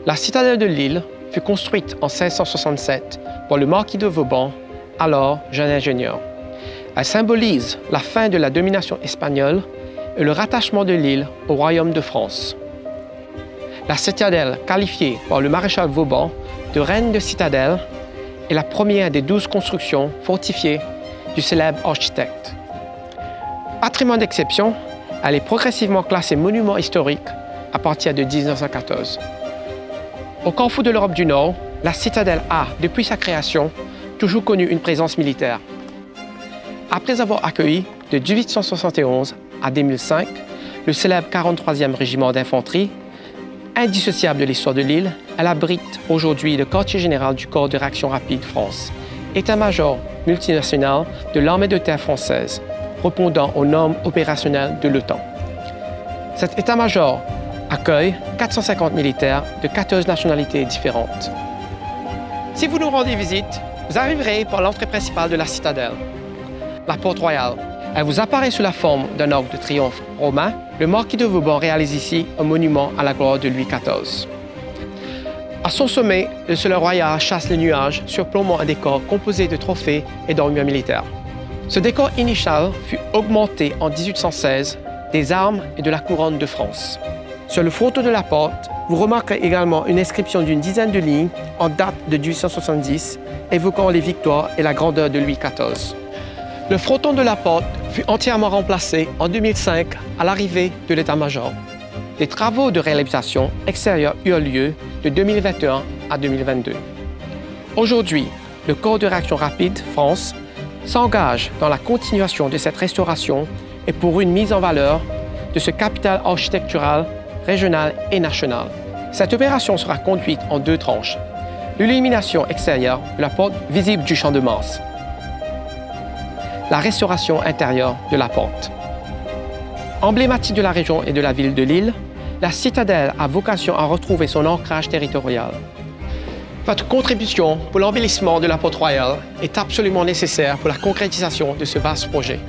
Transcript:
La citadelle de Lille fut construite en 1667 par le marquis de Vauban, alors jeune ingénieur. Elle symbolise la fin de la domination espagnole et le rattachement de l'île au royaume de France. La citadelle, qualifiée par le maréchal Vauban de reine de citadelle, est la première des 12 constructions fortifiées du célèbre architecte. Patrimoine d'exception, elle est progressivement classée monument historique à partir de 1914. Au carrefour de l'Europe du Nord, la citadelle a, depuis sa création, toujours connu une présence militaire. Après avoir accueilli, de 1871 à 2005, le célèbre 43e régiment d'infanterie, indissociable de l'histoire de l'île, elle abrite aujourd'hui le quartier général du Corps de réaction rapide France, état-major multinational de l'armée de terre française, répondant aux normes opérationnelles de l'OTAN. Cet état-major accueille 450 militaires de 14 nationalités différentes. Si vous nous rendez visite, vous arriverez par l'entrée principale de la citadelle, la porte royale. Elle vous apparaît sous la forme d'un arc de triomphe romain. Le marquis de Vauban réalise ici un monument à la gloire de Louis XIV. À son sommet, le soleil royal chasse les nuages, surplombant un décor composé de trophées et d'armures militaires. Ce décor initial fut augmenté en 1816 des armes et de la couronne de France. Sur le fronton de la porte, vous remarquerez également une inscription d'une dizaine de lignes en date de 1870, évoquant les victoires et la grandeur de Louis XIV. Le fronton de la porte fut entièrement remplacé en 2005 à l'arrivée de l'état-major. Les travaux de réalisation extérieure eurent lieu de 2021 à 2022. Aujourd'hui, le Corps de réaction rapide France s'engage dans la continuation de cette restauration et pour une mise en valeur de ce capital architectural régional et national. Cette opération sera conduite en 2 tranches. L'illumination extérieure de la porte visible du Champ de Mars. La restauration intérieure de la porte. Emblématique de la région et de la ville de Lille, la citadelle a vocation à retrouver son ancrage territorial. Votre contribution pour l'embellissement de la porte royale est absolument nécessaire pour la concrétisation de ce vaste projet.